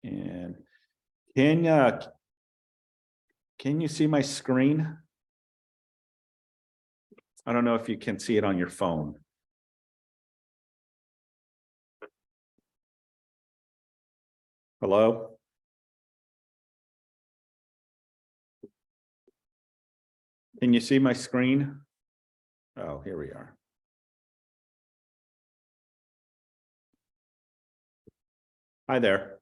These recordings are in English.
And can you see my screen? I don't know if you can see it on your phone. Hello? Can you see my screen? Oh, here we are. Hi there.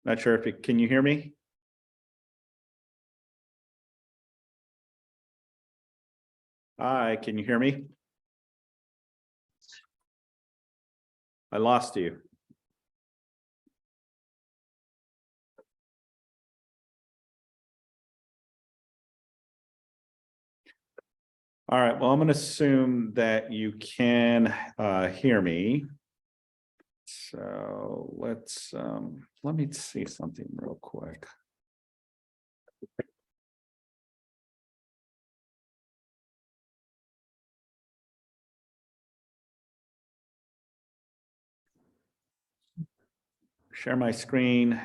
Not sure if can you hear me? Hi, can you hear me? I lost you. All right, well, I'm going to assume that you can hear me. So let me see something real quick. Share my screen.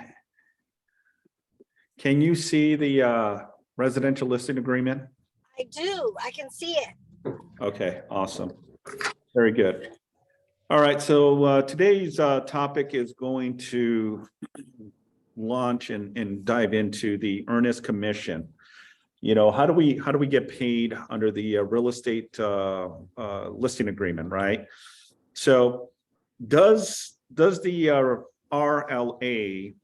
Can you see the residential listing agreement? I do. I can see it. Okay, awesome. Very good. All right, so today's topic is going to launch and dive into the earnest commission. You know, how do we get paid under the real estate listing agreement, right? So does the RLA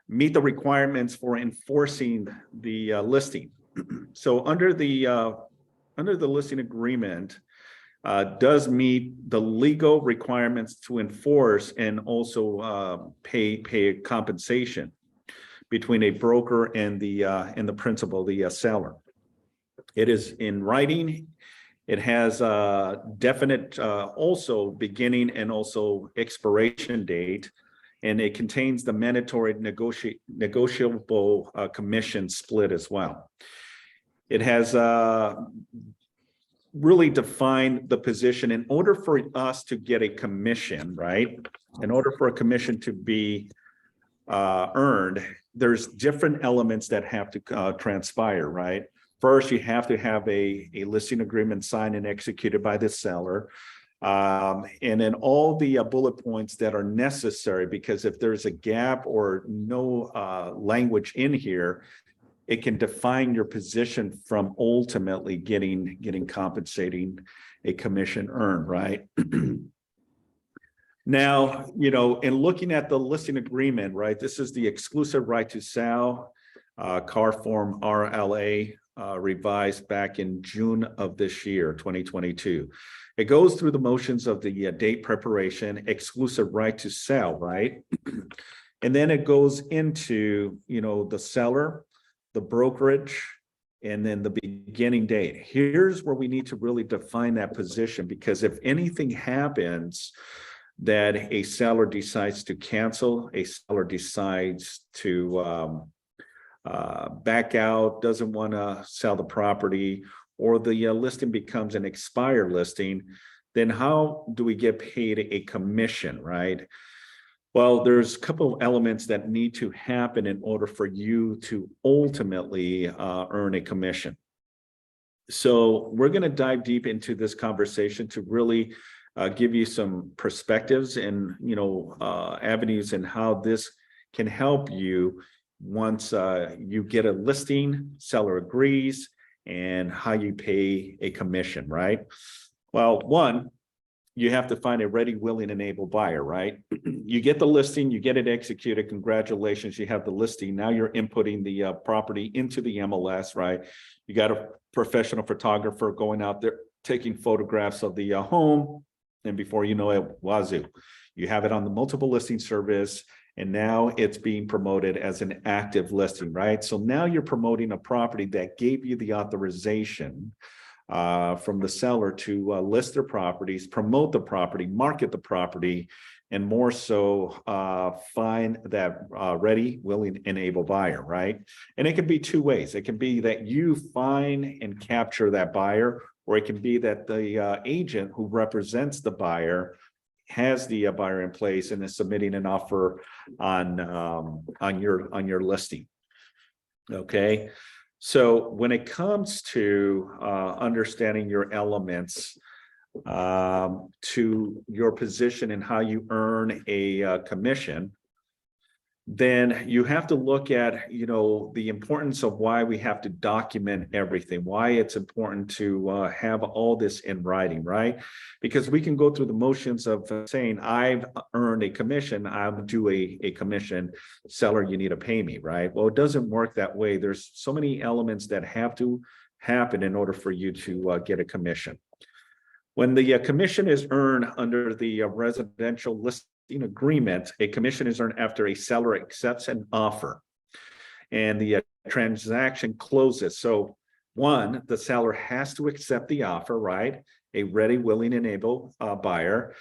meet the requirements for enforcing the listing? So under the listing agreement, does meet the legal requirements to enforce and also pay compensation between a broker and the principal, the seller. It is in writing. It has a definite also beginning and also expiration date, and it contains the mandatory negotiable commission split as well. It has really defined the position. In order for us to get a commission, right? In order for a commission to be earned, there's different elements that have to transpire, right? First, you have to have a listing agreement signed and executed by the seller. And then all the bullet points that are necessary, because if there's a gap or no language in here, it can define your position from ultimately getting compensating a commission earned, right? Now, you know, in looking at the listing agreement, right, this is the exclusive right to sell, car form RLA, revised back in June of this year, 2022. It goes through the motions of the date preparation, exclusive right to sell, right? And then it goes into, you know, the seller, the brokerage, and then the beginning date. Here's where we need to really define that position, because if anything happens that a seller decides to cancel, a seller decides to back out, doesn't want to sell the property, or the listing becomes an expired listing, then how do we get paid a commission, right? Well, there's a couple of elements that need to happen in order for you to ultimately earn a commission. So we're going to dive deep into this conversation to really give you some perspectives and, you know, avenues and how this can help you once you get a listing, seller agrees, and how you pay a commission, right? Well, one, you have to find a ready, willing, and able buyer, right? You get the listing, you get it executed. Congratulations, you have the listing. Now you're inputting the property into the MLS, right? You got a professional photographer going out there taking photographs of the home. And before you know it, wazoo, you have it on the multiple listing service. And now it's being promoted as an active listing, right? So now you're promoting a property that gave you the authorization from the seller to list their properties, promote the property, market the property, and more so find that ready, willing, and able buyer, right? And it can be two ways. It can be that you find and capture that buyer, or it can be that the agent who represents the buyer has the buyer in place and is submitting an offer on your listing. Okay, so when it comes to understanding your elements to your position and how you earn a commission, then you have to look at, the importance of why we have to document everything, why it's important to have all this in writing, right? Because we can go through the motions of saying, I've earned a commission, I'm due a commission, seller, you need to pay me, right? Well, it doesn't work that way. There's so many elements that have to happen in order for you to get a commission. When the commission is earned under the residential listing agreement, a commission is earned after a seller accepts an offer and the transaction closes. So one, the seller has to accept the offer, right? A ready, willing, and able buyer.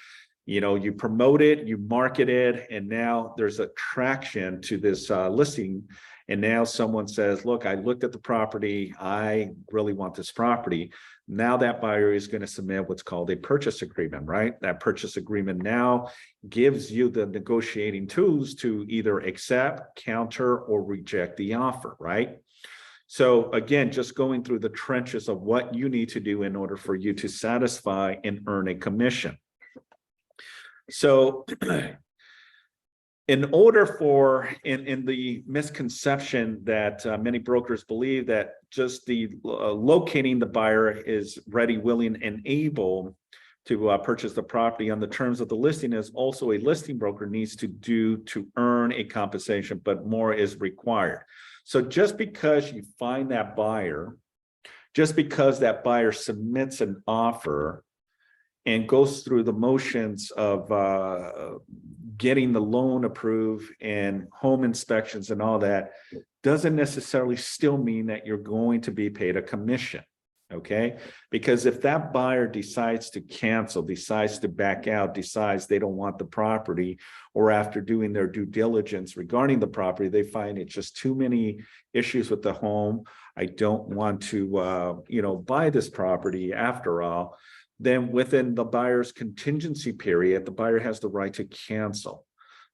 You promote it, you market it, and now there's attraction to this listing. And now someone says, look, I looked at the property, I really want this property. Now that buyer is going to submit what's called a purchase agreement, right? That purchase agreement now gives you the negotiating tools to either accept, counter, or reject the offer, right? So again, just going through the trenches of what you need to do in order for you to satisfy and earn a commission. So in order for, in the misconception that many brokers believe that just the locating the buyer is ready, willing, and able to purchase the property on the terms of the listing is also a listing broker needs to do to earn a compensation, but more is required. So just because you find that buyer, just because that buyer submits an offer and goes through the motions of getting the loan approved and home inspections and all that, doesn't necessarily still mean that you're going to be paid a commission, okay? Because if that buyer decides to cancel, decides to back out, decides they don't want the property, or after doing their due diligence regarding the property, they find it's just too many issues with the home, I don't want to, buy this property after all, then within the buyer's contingency period, the buyer has the right to cancel.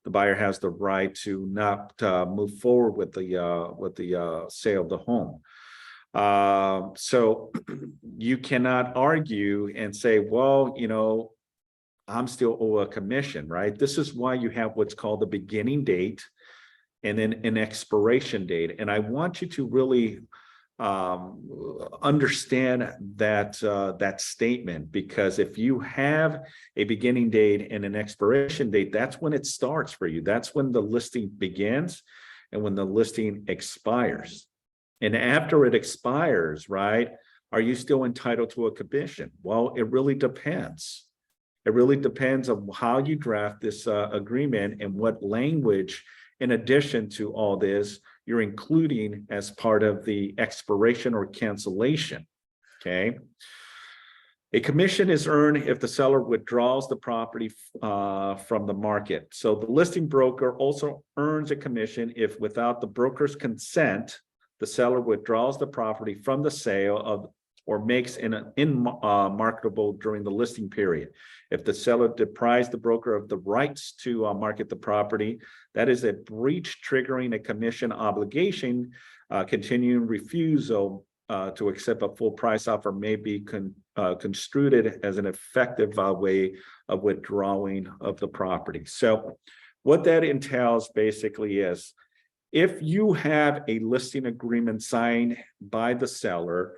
The buyer has the right to not move forward with the sale of the home. So you cannot argue and say, well, I'm still owe a commission, right? This is why you have what's called the beginning date and then an expiration date. And I want you to really understand that statement, because if you have a beginning date and an expiration date, that's when it starts for you. That's when the listing begins and when the listing expires. And after it expires, right, are you still entitled to a commission? Well, it really depends. It really depends on how you draft this agreement and what language, in addition to all this, you're including as part of the expiration or cancellation, okay? A commission is earned if the seller withdraws the property from the market. So the listing broker also earns a commission if, without the broker's consent, the seller withdraws the property from the sale of or makes marketable during the listing period. If the seller deprives the broker of the rights to market the property, that is a breach triggering a commission obligation. Continuing refusal to accept a full price offer may be construed as an effective way of withdrawing of the property. So what that entails basically is, if you have a listing agreement signed by the seller,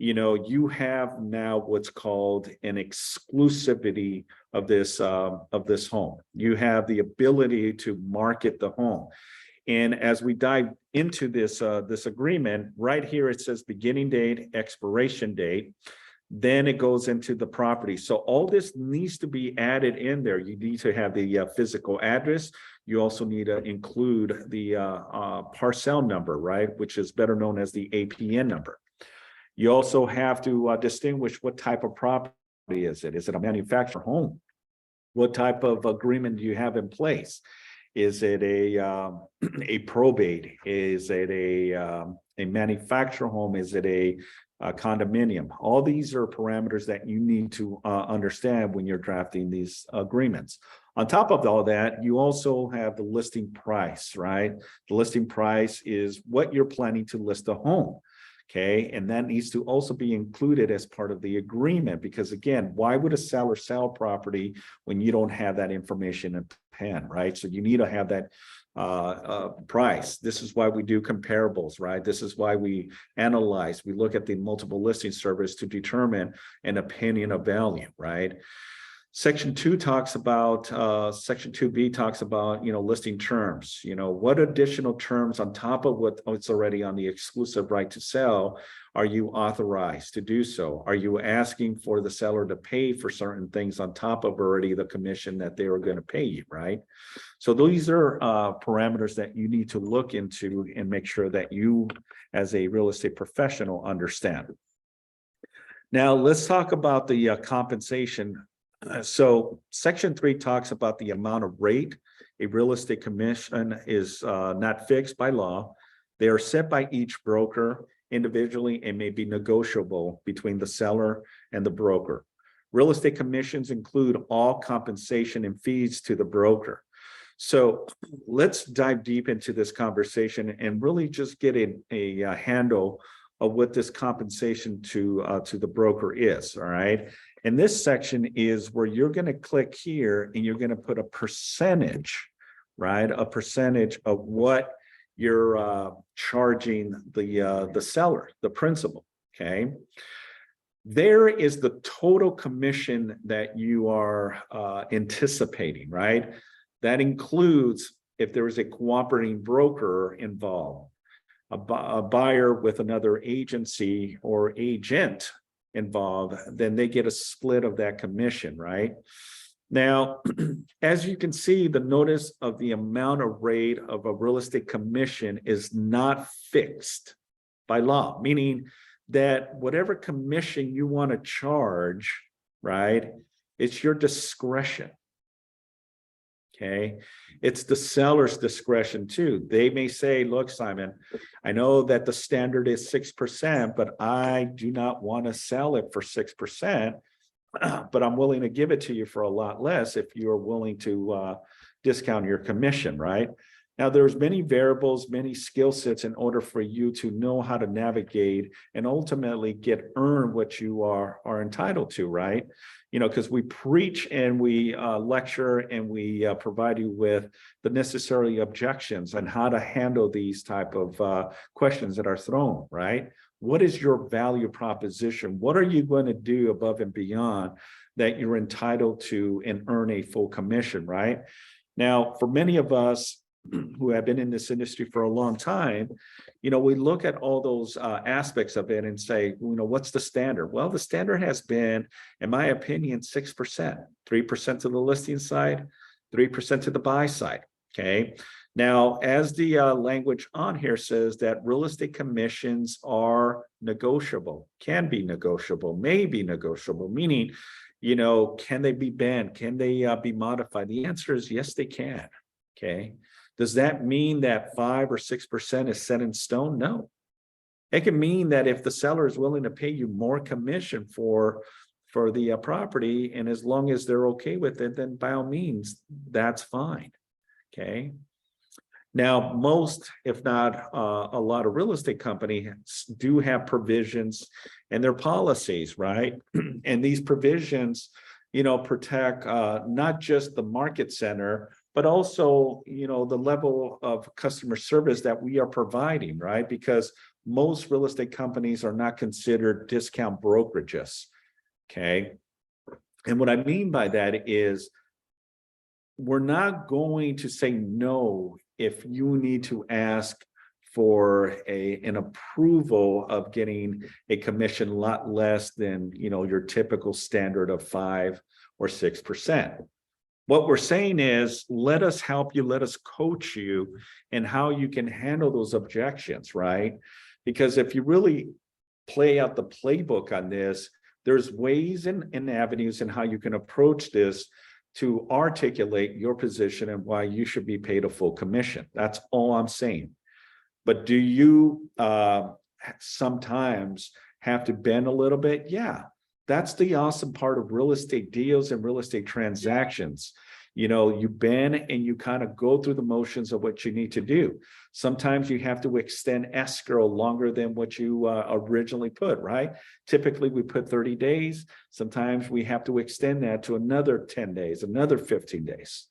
you have now what's called an exclusivity of this home. You have the ability to market the home. And as we dive into this agreement, right here it says beginning date, expiration date. Then it goes into the property. So all this needs to be added in there. You need to have the physical address. You also need to include the parcel number, right, which is better known as the APN number. You also have to distinguish what type of property is it? Is it a manufactured home? What type of agreement do you have in place? Is it a probate? Is it a manufactured home? Is it a condominium. All these are parameters that you need to understand when you're drafting these agreements. On top of all that, you also have the listing price, right? The listing price is what you're planning to list a home. Okay, and that needs to also be included as part of the agreement, because again, why would a seller sell property when you don't have that information in pen, right? So you need to have that price. This is why we do comparables, right? This is why we analyze, we look at the multiple listing service to determine an opinion of value, right? Section 2 talks about, Section 2B talks about, listing terms, what additional terms on top of what's already on the exclusive right to sell are you authorized to do so? Are you asking for the seller to pay for certain things on top of already the commission that they were going to pay you, right? So these are parameters that you need to look into and make sure that you, as a real estate professional, understand. Now, let's talk about the compensation. So Section 3 talks about the amount of rate a real estate commission is not fixed by law. They are set by each broker individually and may be negotiable between the seller and the broker. Real estate commissions include all compensation and fees to the broker. So let's dive deep into this conversation and really just get a handle of what this compensation to the broker is, all right? And this section is where you're going to click here and you're going to put a percentage, right? A percentage of what you're charging the seller, the principal, okay? There is the total commission that you are anticipating, right? That includes if there is a cooperating broker involved, a buyer with another agency or agent involved, then they get a split of that commission, right? Now, as you can see, the notice of the amount of rate of a real estate commission is not fixed by law, meaning that whatever commission you want to charge, right, it's your discretion. Okay, it's the seller's discretion too. They may say, look, Simon, I know that the standard is 6%, but I do not want to sell it for 6%, but I'm willing to give it to you for a lot less if you're willing to discount your commission, right? Now, there's many variables, many skill sets in order for you to know how to navigate and ultimately earn what you are entitled to, right? Because we preach and we lecture and we provide you with the necessary objections on how to handle these type of questions that are thrown, right? What is your value proposition? What are you going to do above and beyond that you're entitled to and earn a full commission, right? Now, for many of us who have been in this industry for a long time, we look at all those aspects of it and say, what's the standard? Well, the standard has been, in my opinion, 6%, 3% to the listing side, 3% to the buy side. Okay. Now, as the language on here says that real estate commissions are negotiable, can be negotiable, may be negotiable, meaning, can they be banned? Can they be modified? The answer is yes, they can. Okay. Does that mean that 5 or 6% is set in stone? No. It can mean that if the seller is willing to pay you more commission for the property, and as long as they're okay with it, then by all means, that's fine. Okay. Now, most, if not a lot of real estate companies do have provisions in their policies, right? And these provisions, protect not just the market center, but also, the level of customer service that we are providing, right? Because most real estate companies are not considered discount brokerages, okay? And what I mean by that is we're not going to say no if you need to ask for an approval of getting a commission a lot less than, your typical standard of 5 or 6%. What we're saying is, let us help you, let us coach you in how you can handle those objections, right? Because if you really play out the playbook on this, there's ways and avenues in how you can approach this to articulate your position and why you should be paid a full commission. That's all I'm saying. But do you sometimes have to bend a little bit. Yeah, that's the awesome part of real estate deals and real estate transactions. You bend and you kind of go through the motions of what you need to do. Sometimes you have to extend escrow longer than what you originally put, right? Typically, we put 30 days. Sometimes we have to extend that to another 10 days, another 15 days.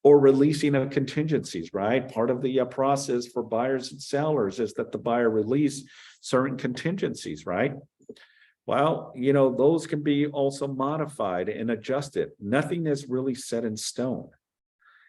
Or releasing of contingencies, right? Part of the process for buyers and sellers is that the buyer release certain contingencies, right? Well, those can be also modified and adjusted. Nothing is really set in stone.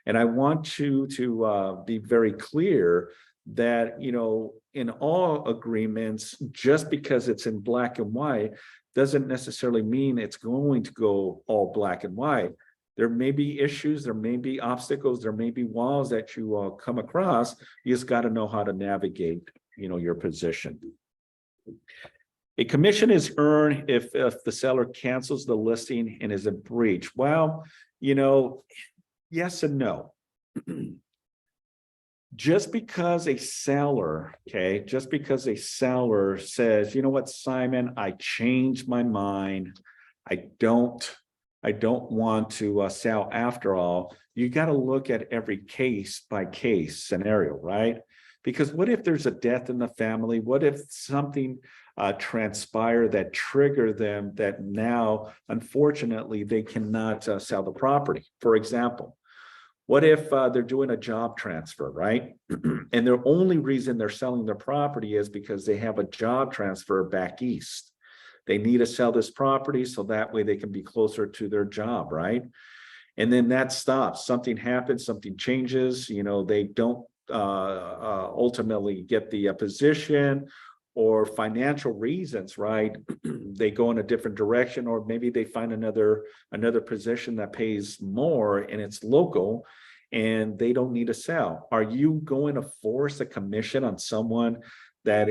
And I want you to be very clear that, in all agreements, just because it's in black and white doesn't necessarily mean it's going to go all black and white. There may be issues, there may be obstacles, there may be walls that you come across. You just got to know how to navigate, your position. A commission is earned if the seller cancels the listing and is in breach. Well, yes and no. Just because a seller says, you know what, Simon, I changed my mind. I don't want to sell after all. You got to look at every case by case scenario, right? Because what if there's a death in the family? What if something transpire that trigger them that now, unfortunately, they cannot sell the property? For example, what if they're doing a job transfer, right? And the only reason they're selling their property is because they have a job transfer back east. They need to sell this property so that way they can be closer to their job, right? And then that stops. Something happens, something changes, they don't ultimately get the position, or financial reasons, right? They go in a different direction, or maybe they find another position that pays more and it's local and they don't need to sell. Are you going to force a commission on someone that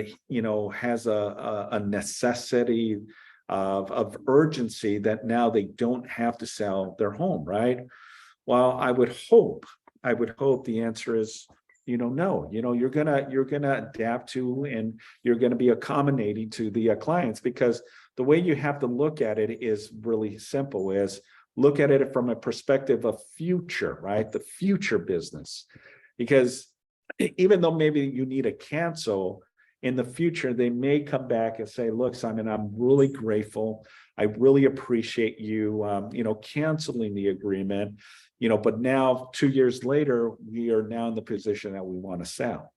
has a necessity of urgency that now they don't have to sell their home, right? Well, I would hope the answer is no. You're gonna adapt to, and you're gonna be accommodating to the clients, because the way you have to look at it is really simple. Is look at it from a perspective of future, right? The future business, because even though maybe you need to cancel in the future, they may come back and say, look, Simon, I'm really grateful. I really appreciate you, canceling the agreement, but now 2 years later, we are now in the position that we want to sell.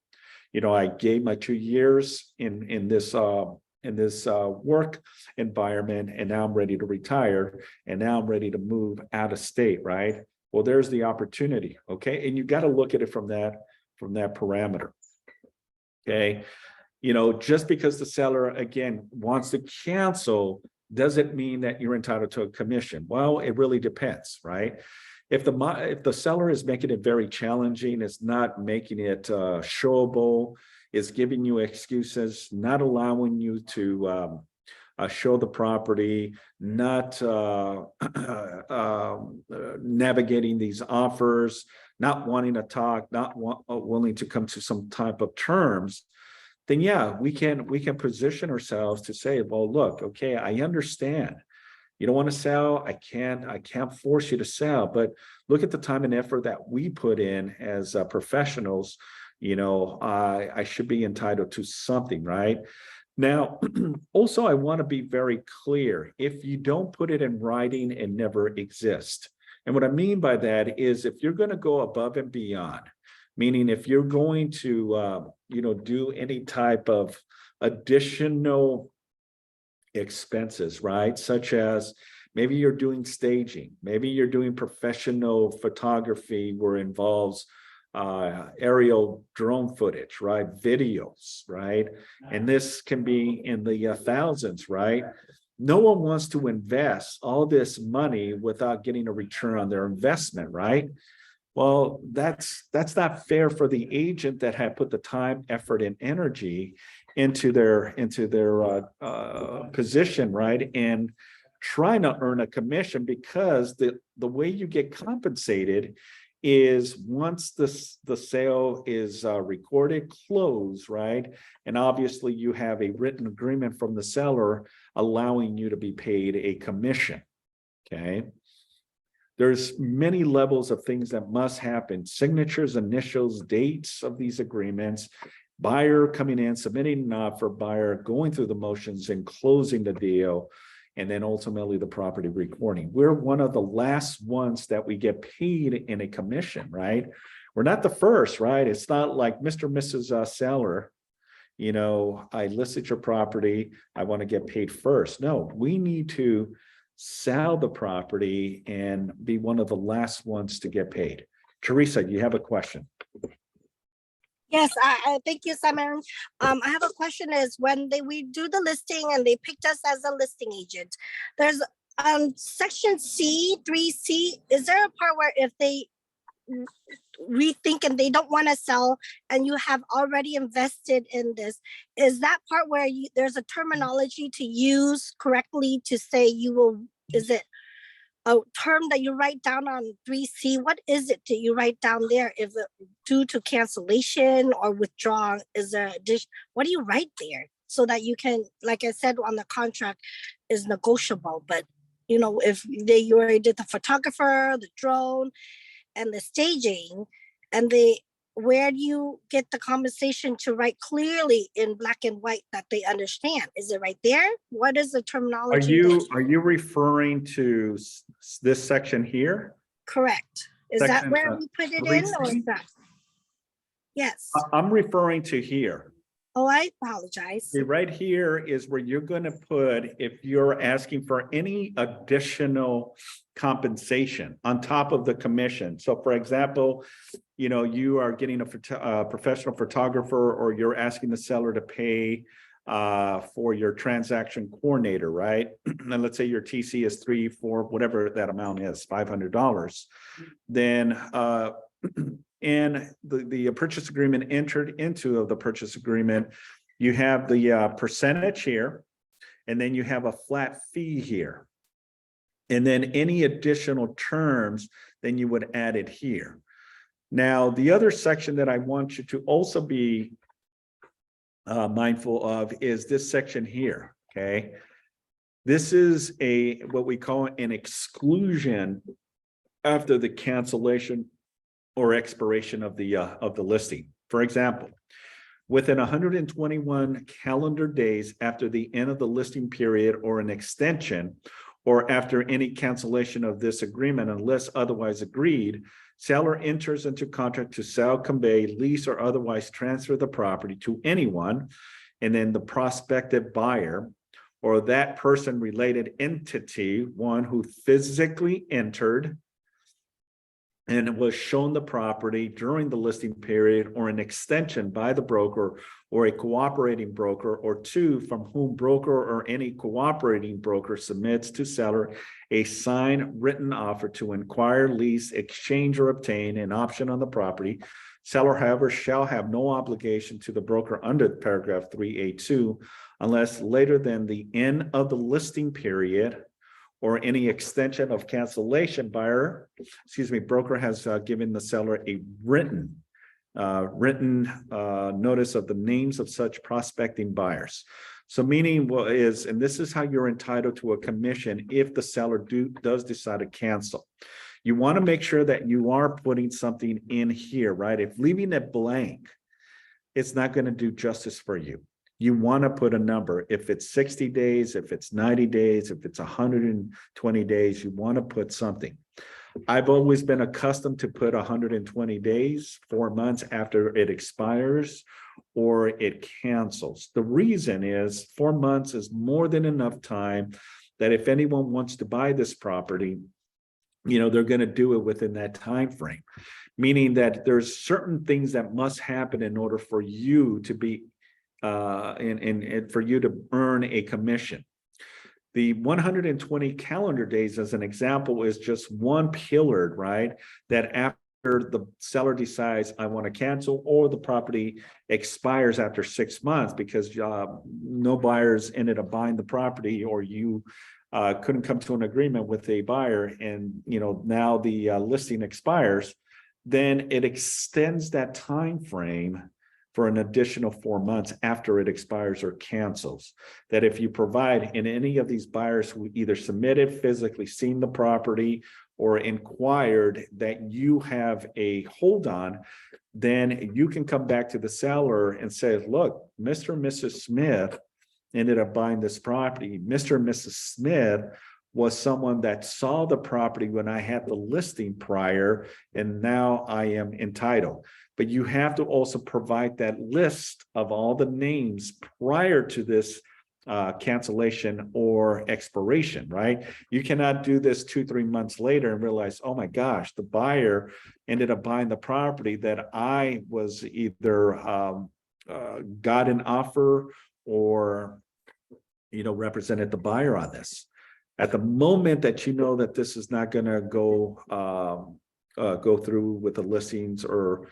I gave my 2 years in this work environment, and now I'm ready to retire, and now I'm ready to move out of state, right? Well, there's the opportunity, okay? And you got to look at it from that parameter, okay? Just because the seller, again, wants to cancel doesn't mean that you're entitled to a commission. Well, it really depends, right? If the seller is making it very challenging, is not making it showable, is giving you excuses, not allowing you to show the property, not navigating these offers, not wanting to talk, not willing to come to some type of terms, then yeah, we can position ourselves to say, well, look, okay, I understand. You don't want to sell. I can't force you to sell, but look at the time and effort that we put in as professionals. I should be entitled to something, right? Now, also, I want to be very clear. If you don't put it in writing, it never exists. And what I mean by that is, if you're going to go above and beyond, meaning if you're going to, do any type of additional expenses, right? Such as maybe you're doing staging, maybe you're doing professional photography where it involves aerial drone footage, right? Videos, right? And this can be in the thousands, right? No one wants to invest all this money without getting a return on their investment, right? Well, that's not fair for the agent that had put the time, effort, and energy into their position, right? And trying to earn a commission, because the way you get compensated is once the sale is recorded, closed, right? And obviously you have a written agreement from the seller allowing you to be paid a commission, okay? There's many levels of things that must happen: signatures, initials, dates of these agreements, buyer coming in, submitting an offer, buyer going through the motions and closing the deal, and then ultimately the property recording. We're one of the last ones that we get paid in a commission, right? We're not the first, right? It's not like Mr. and Mrs. Seller, you know, I listed your property, I want to get paid first. No, we need to sell the property and be one of the last ones to get paid. Teresa, you have a question? Yes, I thank you, Simon. I have a question is when we do the listing and they picked us as a listing agent, there's section C, 3C, is there a part where if they rethink and they don't want to sell and you have already invested in this, is that part where there's a terminology to use correctly to say you will, is it a term that you write down on 3C? What is it that you write down there? If it, due to cancellation or withdrawal, is there what do you write there so that you can, like I said, on the contract is negotiable, but you know, if you already did the photographer, the drone, and the staging, and where do you get the compensation to write clearly in black and white that they understand? Is it right there? What is the terminology? Are you referring to this section here? Correct. Is that where we put it in, or is that? Yes. I'm referring to here. Oh, I apologize. See, right here is where you're going to put if you're asking for any additional compensation on top of the commission. So for example, you know, you are getting a professional photographer, or you're asking the seller to pay for your transaction coordinator, right? And let's say your TC is $300, $400, whatever that amount is, $500. Then and the purchase agreement entered into of the purchase agreement, you have the percentage here, and then you have a flat fee here. And then any additional terms, then you would add it here. Now, the other section that I want you to also be mindful of is this section here, okay? This is what we call an exclusion after the cancellation or expiration of the listing. For example, within 121 calendar days after the end of the listing period or an extension, or after any cancellation of this agreement, unless otherwise agreed, seller enters into contract to sell, convey, lease, or otherwise transfer the property to anyone, and then the prospective buyer or that person related entity, one who physically entered and was shown the property during the listing period, or an extension by the broker or a cooperating broker, or two, from whom broker or any cooperating broker submits to seller a signed written offer to acquire, lease, exchange, or obtain an option on the property. Seller, however, shall have no obligation to the broker under paragraph 3A2 unless later than the end of the listing period or any extension of cancellation, broker has given the seller a written notice of the names of such prospecting buyers. So meaning and this is how you're entitled to a commission if the seller does decide to cancel. You want to make sure that you are putting something in here, right? If leaving it blank, it's not going to do justice for you. You want to put a number. If it's 60 days, if it's 90 days, if it's 120 days, you want to put something. I've always been accustomed to put 120 days, 4 months after it expires or it cancels. The reason is 4 months is more than enough time that if anyone wants to buy this property, you know, they're going to do it within that time frame, meaning that there's certain things that must happen in order for you to be and for you to earn a commission. The 120 calendar days, as an example, is just one pillar, right? That after the seller decides I want to cancel, or the property expires after 6 months because no buyers ended up buying the property, or you couldn't come to an agreement with a buyer, and you know now the listing expires. then it extends that time frame for an additional 4 months after it expires or cancels. That if you provide, in any of these buyers who either submitted, physically seen the property, or inquired that you have a hold on, then you can come back to the seller and say, look, Mr. and Mrs. Smith ended up buying this property. Mr. and Mrs. Smith was someone that saw the property when I had the listing prior, and now I am entitled. But you have to also provide that list of all the names prior to this cancellation or expiration, right? You cannot do this 2-3 months later and realize, oh my gosh, the buyer ended up buying the property that I was either got an offer or represented the buyer on this. At the moment that you know that this is not going to go through with the listings, or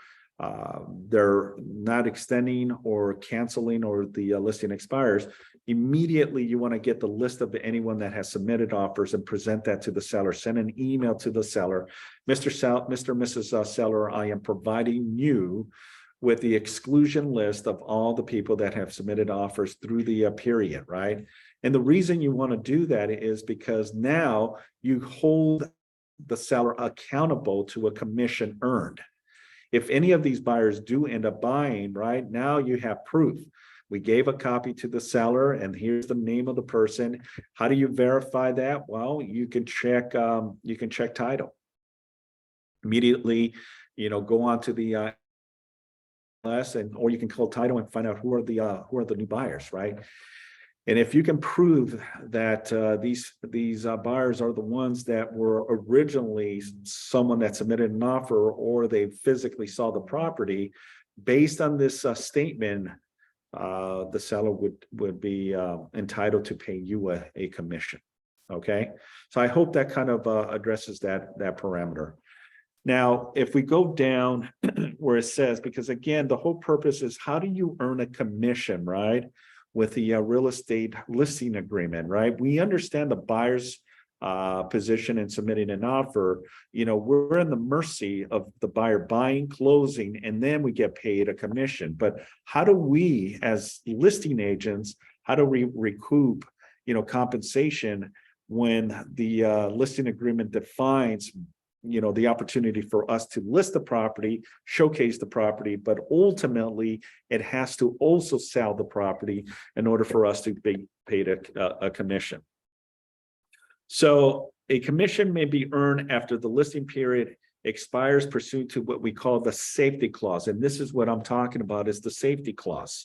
they're not extending or canceling, or the listing expires, immediately you want to get the list of anyone that has submitted offers and present that to the seller. Send an email to the seller. Mr. and Mrs. Seller, I am providing you with the exclusion list of all the people that have submitted offers through the period, right? And the reason you want to do that is because now you hold the seller accountable to a commission earned. If any of these buyers do end up buying, right, now you have proof. We gave a copy to the seller, and here's the name of the person. How do you verify that? Well, you can check title. Immediately, go on to the or you can call title and find out who are the new buyers, right? And if you can prove that these buyers are the ones that were originally someone that submitted an offer, or they physically saw the property, based on this statement, the seller would be entitled to pay you a commission. Okay, so I hope that kind of addresses that parameter. Now, if we go down where it says, because again, the whole purpose is how do you earn a commission, right? With the real estate listing agreement, right? We understand the buyer's position in submitting an offer. We're in the mercy of the buyer buying, closing, and then we get paid a commission. But how do we, as listing agents, how do we recoup, compensation when the listing agreement defines the opportunity for us to list the property, showcase the property, but ultimately it has to also sell the property in order for us to be paid a commission. So a commission may be earned after the listing period expires pursuant to what we call the safety clause. And this is what I'm talking about, is the safety clause,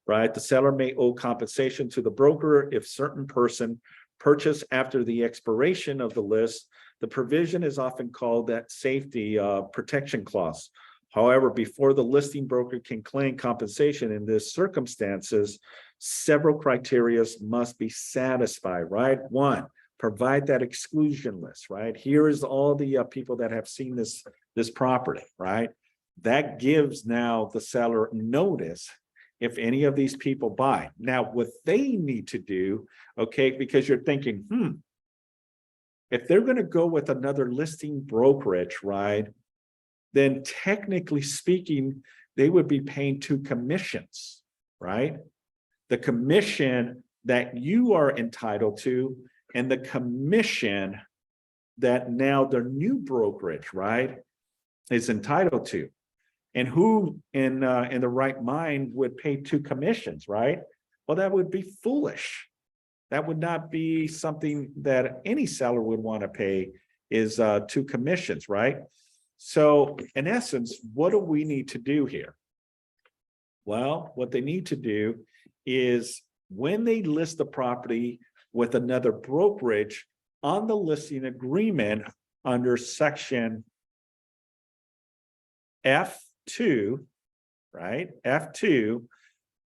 right? The seller may owe compensation to the broker if certain person purchased after the expiration of the list. The provision is often called that safety protection clause. However, before the listing broker can claim compensation in these circumstances, several criteria must be satisfied, right? One, provide that exclusion list, right? Here is all the people that have seen this property, right? That gives now the seller notice if any of these people buy. Now, what they need to do, okay, because you're thinking, if they're going to go with another listing brokerage, right, then technically speaking, they would be paying 2 commissions, right? The commission that you are entitled to, and the commission that now their new brokerage, right, is entitled to. And who in the right mind would pay 2 commissions, right? Well, that would be foolish. That would not be something that any seller would want to pay, is 2 commissions, right? So in essence, what do we need to do here? Well, what they need to do is when they list the property with another brokerage, on the listing agreement under section F2, right? F2,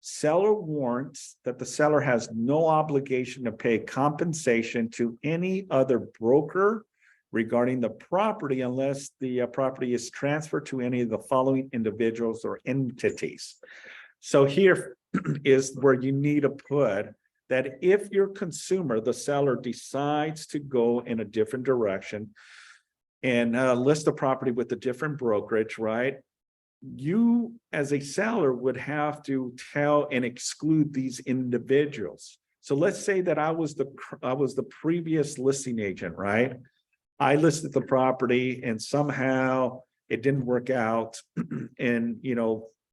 seller warrants that the seller has no obligation to pay compensation to any other broker regarding the property unless the property is transferred to any of the following individuals or entities. So here is where you need to put that if your consumer, the seller, decides to go in a different direction, and list the property with a different brokerage, right? You as a seller would have to tell and exclude these individuals. So let's say that I was the previous listing agent, right? I listed the property and somehow it didn't work out. And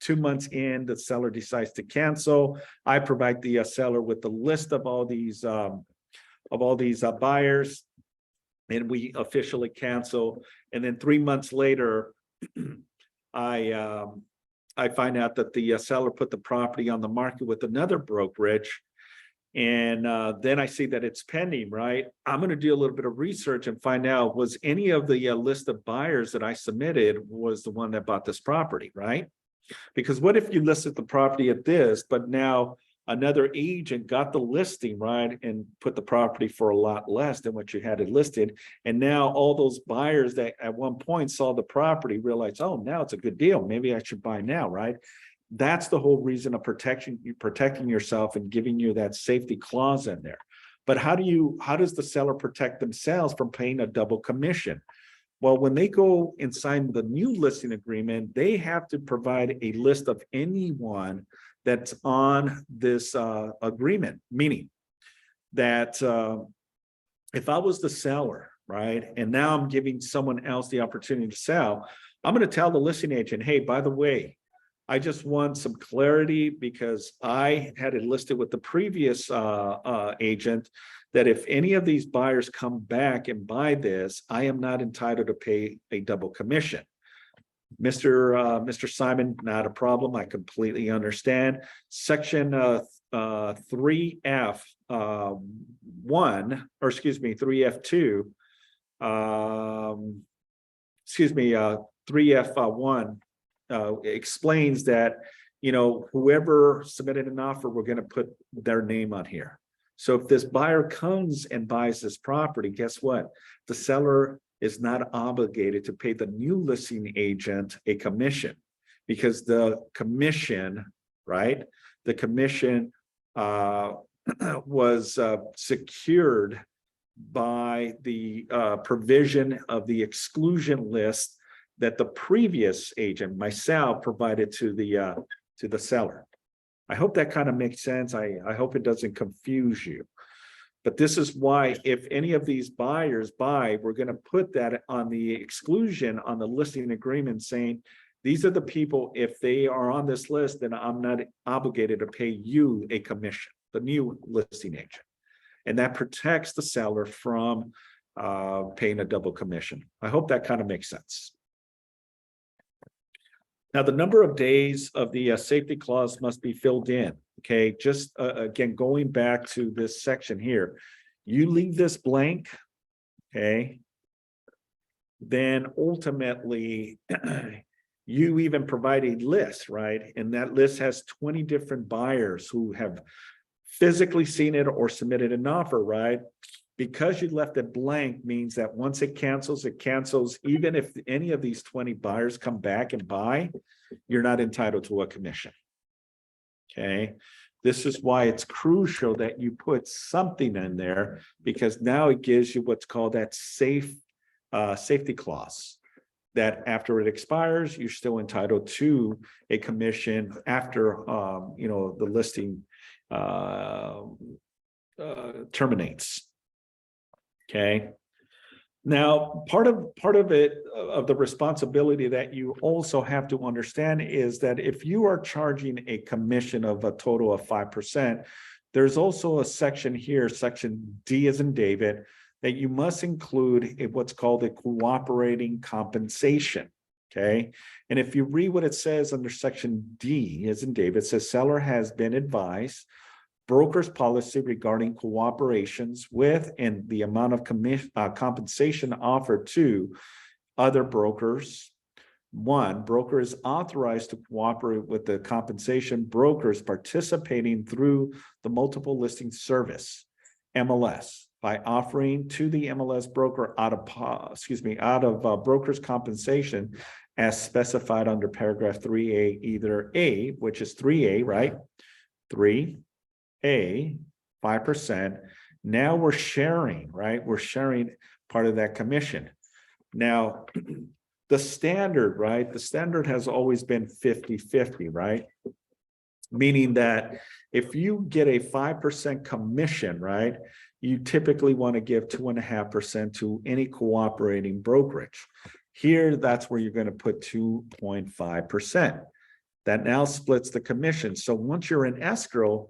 2 months in, the seller decides to cancel. I provide the seller with the list of all these buyers, and we officially cancel. And then 3 months later, I find out that the seller put the property on the market with another brokerage. And then I see that it's pending, right? I'm going to do a little bit of research and find out, was any of the list of buyers that I submitted was the one that bought this property, right? Because what if you listed the property at this, but now another agent got the listing, right, and put the property for a lot less than what you had it listed. And now all those buyers that at one point saw the property realize, oh, now it's a good deal. Maybe I should buy now, right? That's the whole reason of protecting yourself and giving you that safety clause in there. But how does the seller protect themselves from paying a double commission? Well, when they go and sign the new listing agreement, they have to provide a list of anyone that's on this agreement, meaning that if I was the seller, right, and now I'm giving someone else the opportunity to sell, I'm going to tell the listing agent, hey, by the way, I just want some clarity because I had it listed with the previous agent that if any of these buyers come back and buy this, I am not entitled to pay a double commission. Mr. Simon, not a problem. I completely understand. Section 3F 1, or excuse me, 3F2, 3F 1 explains that, whoever submitted an offer, we're going to put their name on here. So if this buyer comes and buys this property, guess what? The seller is not obligated to pay the new listing agent a commission, because the commission, right? The commission was secured by the provision of the exclusion list that the previous agent, myself, provided to the seller. I hope that kind of makes sense. I hope it doesn't confuse you. But this is why, if any of these buyers buy, we're going to put that on the exclusion on the listing agreement, saying these are the people, if they are on this list, then I'm not obligated to pay you a commission, the new listing agent. And that protects the seller from paying a double commission. I hope that kind of makes sense. Now, the number of days of the safety clause must be filled in. Okay, just again, going back to this section here, you leave this blank, okay, then ultimately you even provide a list, right? And that list has 20 different buyers who have physically seen it or submitted an offer, right? Because you left it blank means that once it cancels, even if any of these 20 buyers come back and buy, you're not entitled to a commission. Okay, this is why it's crucial that you put something in there, because now it gives you what's called that safety clause, that after it expires, you're still entitled to a commission after the listing terminates. Okay. Now, part of it, of the responsibility that you also have to understand is that if you are charging a commission of a total of 5%, there's also a section here, section D as in David, that you must include what's called a cooperating compensation. Okay. And if you read what it says under section D as in David, it says seller has been advised broker's policy regarding cooperations with and the amount of compensation offered to other brokers. 1, broker is authorized to cooperate with the compensation brokers participating through the multiple listing service, MLS, by offering to the MLS broker out of broker's compensation as specified under paragraph 3A, either A, which is 3A, right? 3A, 5%. Now we're sharing, right? We're sharing part of that commission. Now, the standard, right? The standard has always been 50-50, right? Meaning that if you get a 5% commission, right, you typically want to give 2.5% to any cooperating brokerage. Here, that's where you're going to put 2.5%. That now splits the commission. So once you're in escrow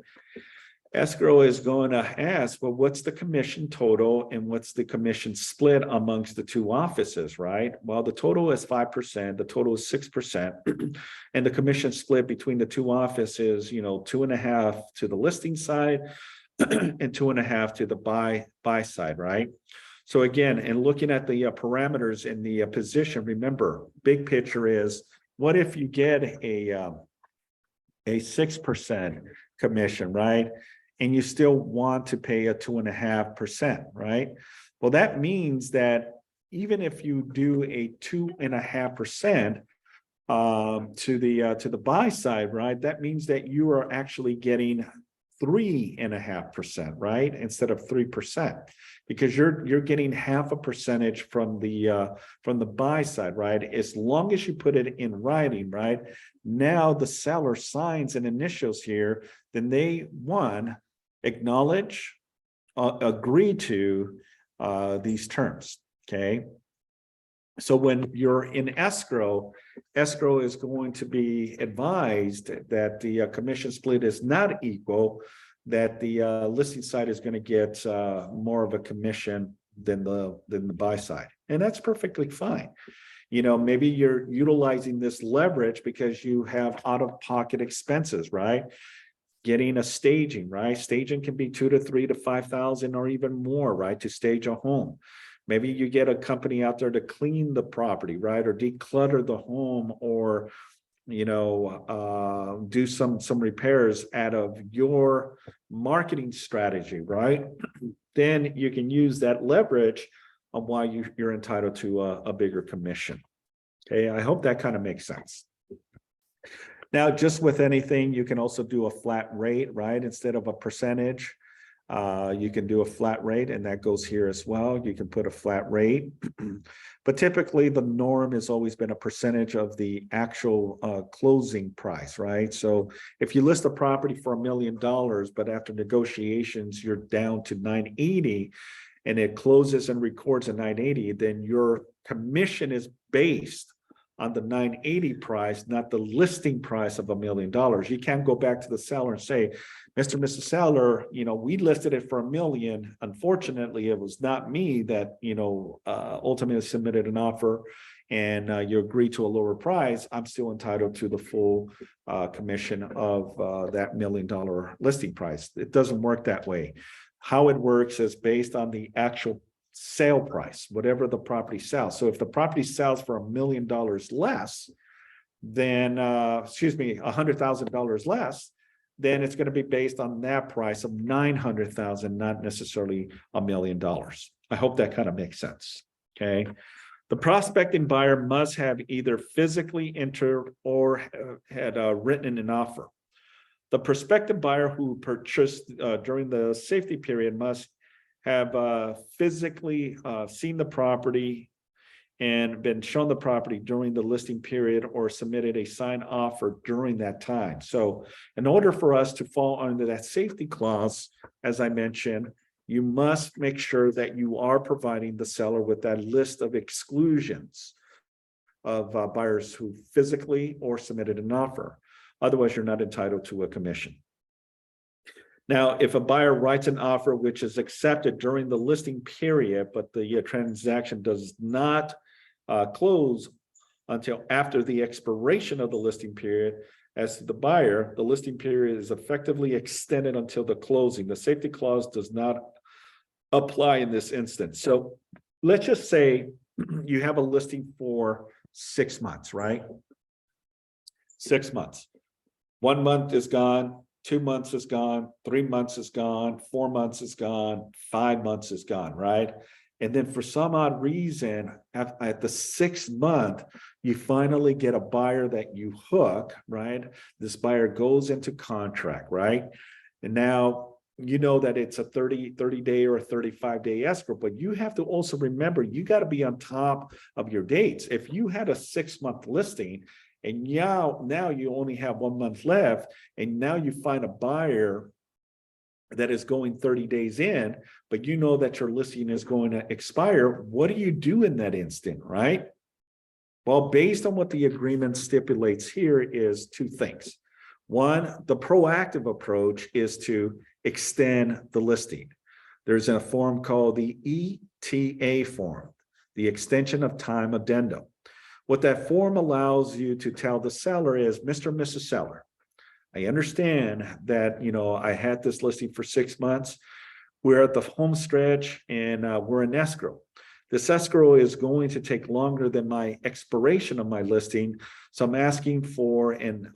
is going to ask, well, what's the commission total and what's the commission split amongst the two offices, right? Well, the total is 5%, the total is 6%, and the commission split between the two offices, 2.5 to the listing side and 2.5 to the buy side, right? So again, and looking at the parameters in the position, remember, big picture is, what if you get a 6% commission, right? And you still want to pay a 2.5%, right? Well, that means that even if you do a 2.5% to the buy side, right? That means that you are actually getting 3.5%, right? Instead of 3%, because you're getting half a percentage from the buy side, right? As long as you put it in writing, right? Now the seller signs and initials here, then they acknowledge, agree to these terms. Okay. So when you're in escrow is going to be advised that the commission split is not equal, that the listing side is going to get more of a commission than the buy side. And that's perfectly fine. Maybe you're utilizing this leverage because you have out-of-pocket expenses, right? Getting a staging, right? Staging can be $2,000 to $3,000 to $5,000 or even more, right? To stage a home. Maybe you get a company out there to clean the property, right? Or declutter the home, or, do some repairs out of your marketing strategy, right? Then you can use that leverage on why you're entitled to a bigger commission. Okay, I hope that kind of makes sense. Now, just with anything, you can also do a flat rate, right? Instead of a percentage, you can do a flat rate, and that goes here as well. You can put a flat rate, but typically the norm has always been a percentage of the actual closing price, right? So if you list a property for $1 million, but after negotiations, you're down to 980, and it closes and records at 980, then your commission is based on the 980 price, not the listing price of $1 million. You can't go back to the seller and say, Mr. and Mrs. Seller, we listed it for $1 million. Unfortunately, it was not me that, ultimately submitted an offer, and you agreed to a lower price. I'm still entitled to the full commission of that $1 million listing price. It doesn't work that way. How it works is based on the actual sale price, whatever the property sells. So if the property sells for $1 million less, then $100,000 less, then it's going to be based on that price of $900,000, not necessarily $1 million. I hope that kind of makes sense. Okay. The prospecting buyer must have either physically entered or had written an offer. The prospective buyer who purchased during the safety period must have physically seen the property and been shown the property during the listing period, or submitted a signed offer during that time. So in order for us to fall under that safety clause, as I mentioned, you must make sure that you are providing the seller with that list of exclusions of buyers who physically or submitted an offer. Otherwise, you're not entitled to a commission. Now, if a buyer writes an offer which is accepted during the listing period, but the transaction does not close until after the expiration of the listing period, as to the buyer, the listing period is effectively extended until the closing. The safety clause does not apply in this instance. So let's just say you have a listing for 6 months, right? 6 months. 1 month is gone. 2 months is gone, 3 months is gone, 4 months is gone, 5 months is gone, right? And then for some odd reason, at the 6th month, you finally get a buyer that you hook, right? This buyer goes into contract, right? And now you know that it's a 30 day or a 35-day escrow, but you have to also remember, you got to be on top of your dates. If you had a 6-month listing and now you only have 1 month left, and now you find a buyer that is going 30 days in, but you know that your listing is going to expire, what do you do in that instant, right? Well, based on what the agreement stipulates here is 2 things. One, the proactive approach is to extend the listing. There's a form called the ETA form, the extension of time addendum. What that form allows you to tell the seller is, Mr. and Mrs. Seller, I understand that, I had this listing for 6 months. We're at the home stretch and we're in escrow. This escrow is going to take longer than my expiration of my listing. So I'm asking for and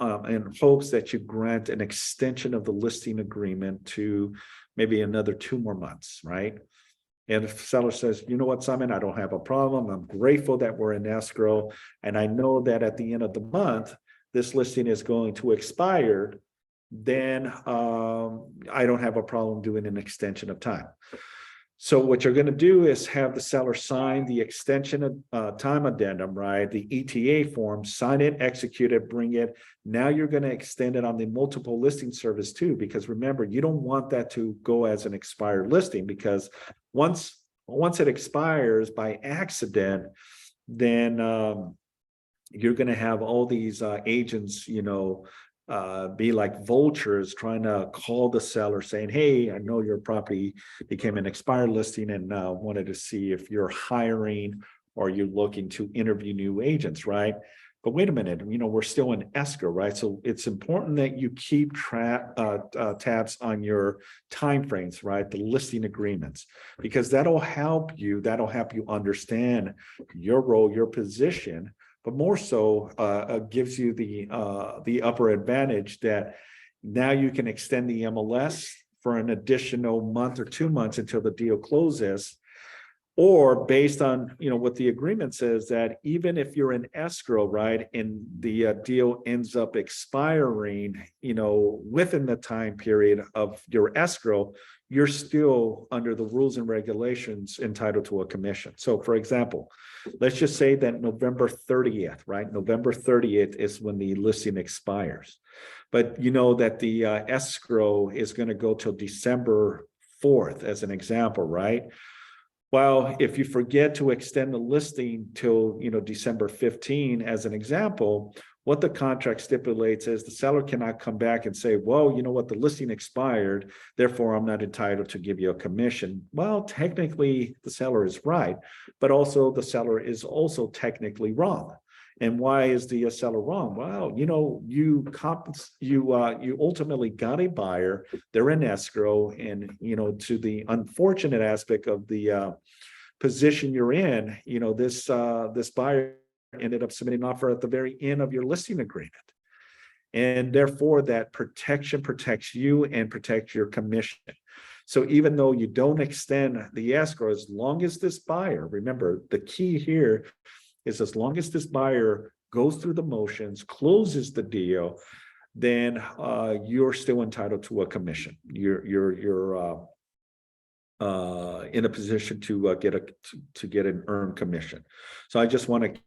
hopes that you grant an extension of the listing agreement to maybe another 2 more months, right? And if the seller says, you know what, Simon, I don't have a problem. I'm grateful that we're in escrow. And I know that at the end of the month, this listing is going to expire, then I don't have a problem doing an extension of time. So what you're going to do is have the seller sign the extension of time addendum, right? The ETA form, sign it, execute it, bring it. Now you're going to extend it on the multiple listing service too, because remember, you don't want that to go as an expired listing, because once it expires by accident, then you're going to have all these agents, be like vultures trying to call the seller saying, hey, I know your property became an expired listing and wanted to see if you're hiring or you're looking to interview new agents, right? But wait a minute, we're still in escrow, right? So it's important that you keep tabs on your timeframes, right? The listing agreements, because that'll help you understand your role, your position, but more so gives you the upper advantage that now you can extend the MLS for an additional month or 2 months until the deal closes, or based on what the agreement says, that even if you're in escrow, right, and the deal ends up expiring, within the time period of your escrow, you're still under the rules and regulations entitled to a commission. So for example, let's just say that November 30th, right? November 30th is when the listing expires. But you know that the escrow is going to go till December 4th as an example, right? Well, if you forget to extend the listing till, December 15 as an example, what the contract stipulates is the seller cannot come back and say, well, you know what, the listing expired, therefore I'm not entitled to give you a commission. Well, technically the seller is right, but also the seller is also technically wrong. And why is the seller wrong? Well, you ultimately got a buyer, they're in escrow, and to the unfortunate aspect of the position you're in, this buyer ended up submitting an offer at the very end of your listing agreement. And therefore that protection protects you and protects your commission. So even though you don't extend the escrow, as long as this buyer, remember the key here is as long as this buyer goes through the motions, closes the deal, then you're still entitled to a commission. You're in a position to get an earned commission. So I just want to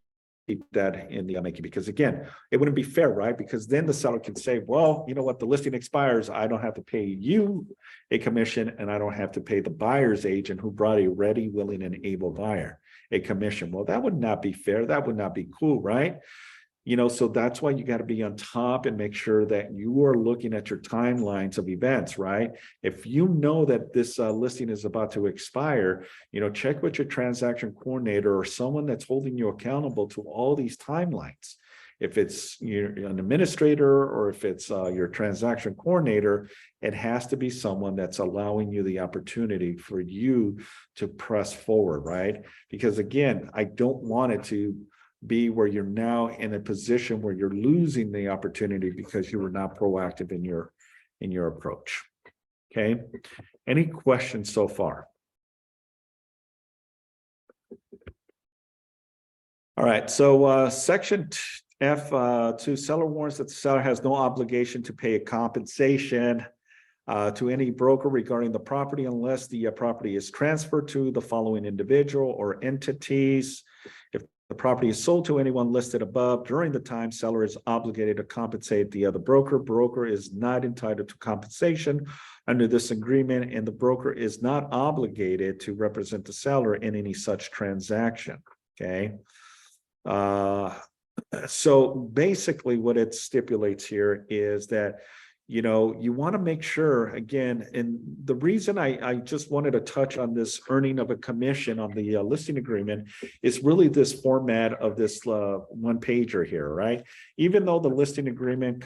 keep that in the making, because again, it wouldn't be fair, right? Because then the seller can say, well, you know what, the listing expires, I don't have to pay you a commission, and I don't have to pay the buyer's agent who brought a ready, willing, and able buyer a commission. Well, that would not be fair. That would not be cool, right? So that's why you got to be on top and make sure that you are looking at your timelines of events, right? If you know that this listing is about to expire, check with your transaction coordinator or someone that's holding you accountable to all these timelines. If it's an administrator or if it's your transaction coordinator, it has to be someone that's allowing you the opportunity for you to press forward, right? Because again, I don't want it to be where you're now in a position where you're losing the opportunity because you were not proactive in your approach. Okay. Any questions so far? All right. So section F2, seller warns that the seller has no obligation to pay a compensation. to any broker regarding the property unless the property is transferred to the following individual or entities. If the property is sold to anyone listed above during the time, seller is obligated to compensate the other broker. Broker is not entitled to compensation under this agreement, and the broker is not obligated to represent the seller in any such transaction. Okay. So basically what it stipulates here is that, you know, you want to make sure, again, and the reason I just wanted to touch on this earning of a commission on the listing agreement is really this format of this one pager here, right? Even though the listing agreement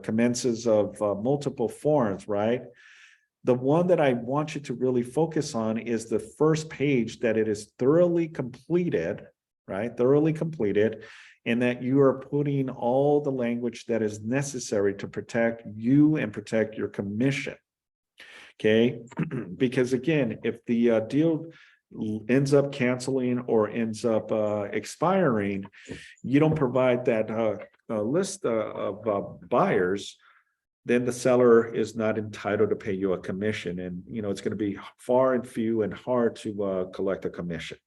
commences of multiple forms, right? The one that I want you to really focus on is the first page, that it is thoroughly completed, right? Thoroughly completed, and that you are putting all the language that is necessary to protect you and protect your commission. Okay, because again, if the deal ends up canceling or ends up expiring, you don't provide that list of buyers, then the seller is not entitled to pay you a commission. And, you know, it's going to be far and few and hard to collect a commission.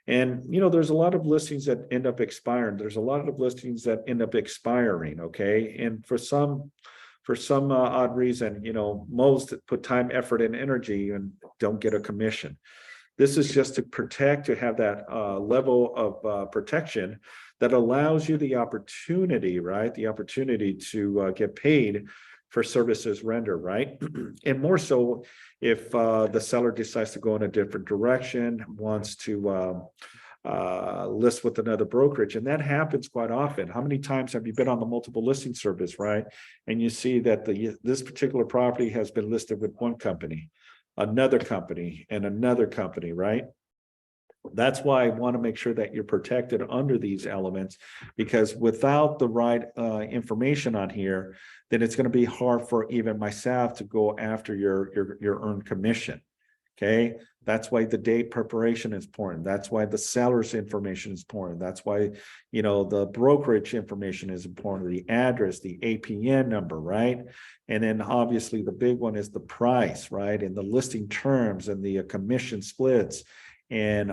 And, you know, there's a lot of listings that end up expiring. There's a lot of listings that end up expiring. Okay. And for some odd reason, you know, most put time, effort, and energy and don't get a commission. This is just to protect, to have that level of protection that allows you the opportunity, right? The opportunity to get paid for services rendered, right? And more so if the seller decides to go in a different direction, wants to list with another brokerage. And that happens quite often. How many times have you been on the multiple listing service, right? And you see that this particular property has been listed with one company, another company, and another company, right? That's why I want to make sure that you're protected under these elements, because without the right information on here, then it's going to be hard for even myself to go after your earned commission. Okay, that's why the date preparation is important. That's why the seller's information is important. That's why, you know, the brokerage information is important, the address, the APN number, right? And then obviously the big one is the price, right? And the listing terms and the commission splits and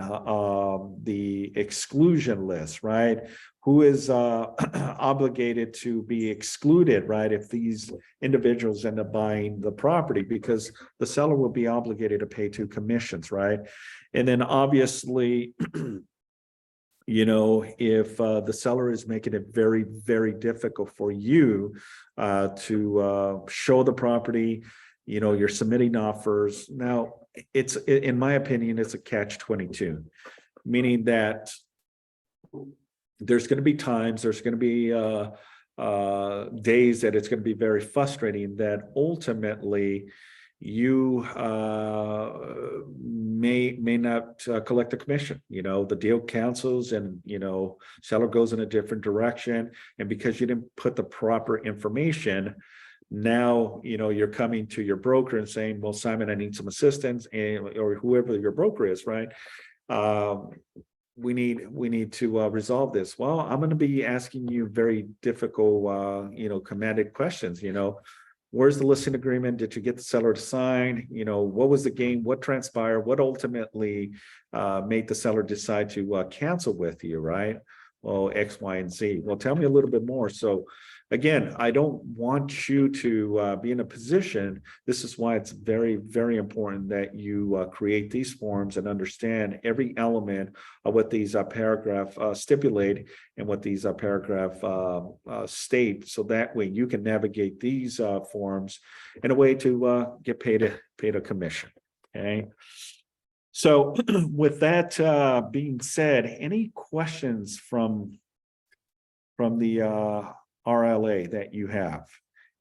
the exclusion list, right? Who is obligated to be excluded, right? If these individuals end up buying the property, because the seller will be obligated to pay 2 commissions, right? And then obviously, you know, if the seller is making it very, very difficult for you to show the property, you know, you're submitting offers. Now, it's, in my opinion, it's a catch-22, meaning that there's going to be times, there's going to be days that it's going to be very frustrating, that ultimately you may not collect a commission. You know, the deal cancels and, you know, seller goes in a different direction. And because you didn't put the proper information, now, you know, you're coming to your broker and saying, well, Simon, I need some assistance, and or whoever your broker is, right? We need to resolve this. Well, I'm going to be asking you very difficult, you know, commanded questions. You know, where's the listing agreement? Did you get the seller to sign? You know, what was the game? What transpired? What ultimately made the seller decide to cancel with you, right? Well, X, Y, and Z. Well, tell me a little bit more. So again, I don't want you to be in a position. This is why it's very, very important that you create these forms and understand every element of what these paragraph stipulate and what these paragraph state. So that way you can navigate these forms in a way to get paid a commission. Okay. So with that being said, any questions from the RLA that you have?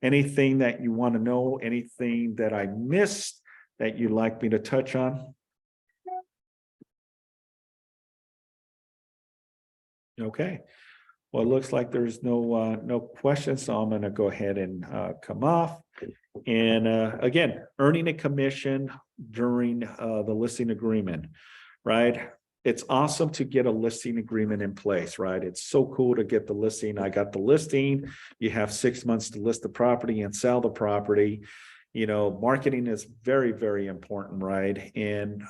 Anything that you want to know? Anything that I missed that you'd like me to touch on? Okay. Well, it looks like there's no questions, so I'm going to go ahead and come off. And again, earning a commission during the listing agreement, right? It's awesome to get a listing agreement in place, right? It's so cool to get the listing. I got the listing. You have 6 months to list the property and sell the property. Marketing is very, very important, right? And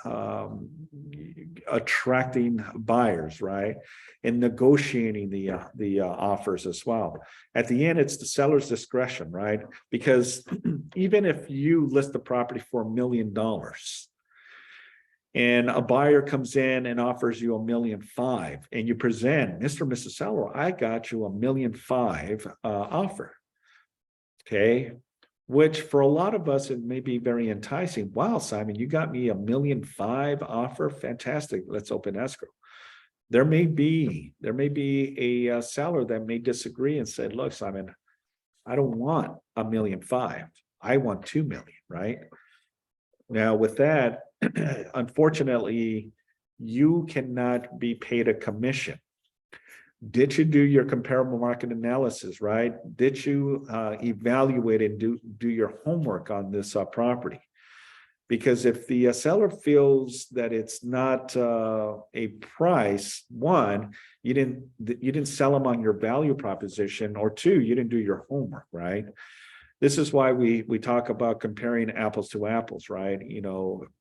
attracting buyers, right? And negotiating the offers as well. At the end, it's the seller's discretion, right? Because even if you list the property for $1 million and a buyer comes in and offers you $1.5 million, and you present, Mr. and Mrs. Seller, I got you $1.5 million offer. Okay. Which for a lot of us, it may be very enticing. Wow, Simon, you got me $1.5 million offer. Fantastic. Let's open escrow. There may be a seller that may disagree and say, look, Simon, I don't want $1.5 million. I want $2 million, right? Now with that, unfortunately, you cannot be paid a commission. Did you do your comparable market analysis, right? Did you evaluate and do your homework on this property? Because if the seller feels that it's not a price, one, you didn't sell them on your value proposition, or two, you didn't do your homework, right? This is why we talk about comparing apples to apples, right?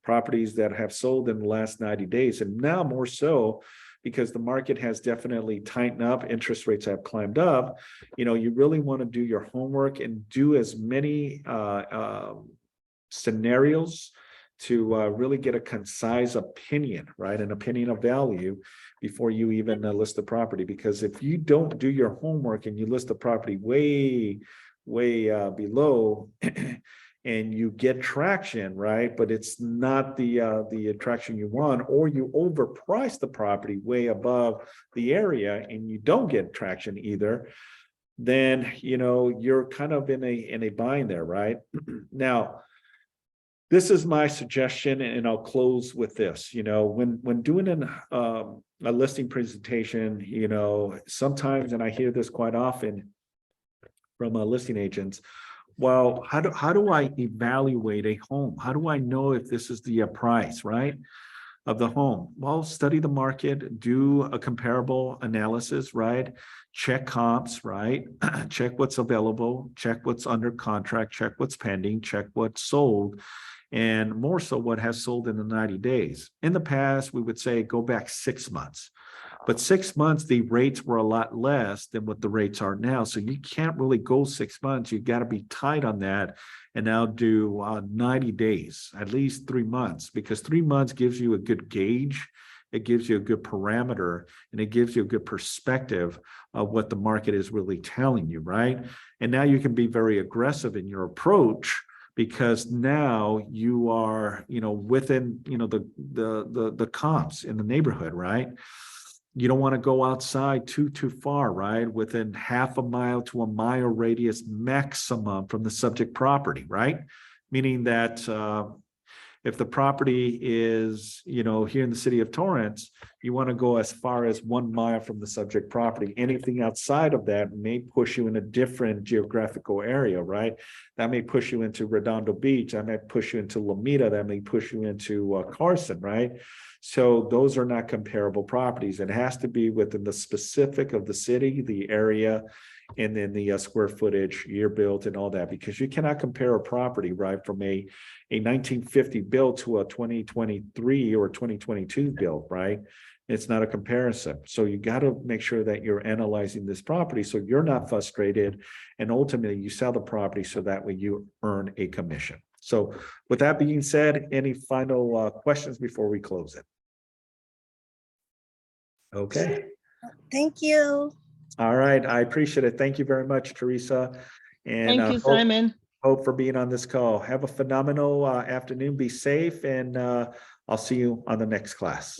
Properties that have sold in the last 90 days, and now more so, because the market has definitely tightened up, interest rates have climbed up. You really want to do your homework and do as many scenarios to really get a concise opinion, right? An opinion of value before you even list the property. Because if you don't do your homework and you list the property way below, and you get traction, right? But it's not the attraction you want, or you overprice the property way above the area and you don't get traction either, then you're kind of in a bind there, right? Now, this is my suggestion, and I'll close with this. When doing a listing presentation, sometimes, and I hear this quite often from listing agents, well, how do I evaluate a home? How do I know if this is the price, right, of the home? Well, study the market, do a comparable analysis, right? Check comps, right? Check what's available, check what's under contract, check what's pending, check what's sold, and more so what has sold in the 90 days. In the past, we would say go back 6 months. But 6 months, the rates were a lot less than what the rates are now. So you can't really go 6 months. You got to be tight on that and now do 90 days, at least 3 months, because 3 months gives you a good gauge. It gives you a good parameter, and it gives you a good perspective of what the market is really telling you, right? And now you can be very aggressive in your approach, because now you are, within, the comps in the neighborhood, right? You don't want to go outside too far, right? Within half a mile to a mile radius maximum from the subject property, right? Meaning that if the property is, here in the city of Torrance, you want to go as far as 1 mile from the subject property. Anything outside of that may push you in a different geographical area, right? That may push you into Redondo Beach. That may push you into Lomita. That may push you into Carson, right? So those are not comparable properties. It has to be within the specific of the city, the area, and then the square footage, year built, and all that, because you cannot compare a property, right, from a 1950 build to a 2023 or 2022 build, right? It's not a comparison. So you got to make sure that you're analyzing this property so you're not frustrated, and ultimately you sell the property so that way you earn a commission. So with that being said, any final questions before we close it? Okay. Thank you. All right. I appreciate it. Thank you very much, Teresa. And Thank you, Simon. Hope for being on this call. Have a phenomenal afternoon. Be safe, and I'll see you on the next class.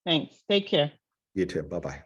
Thanks. Take care. You too. Bye-bye.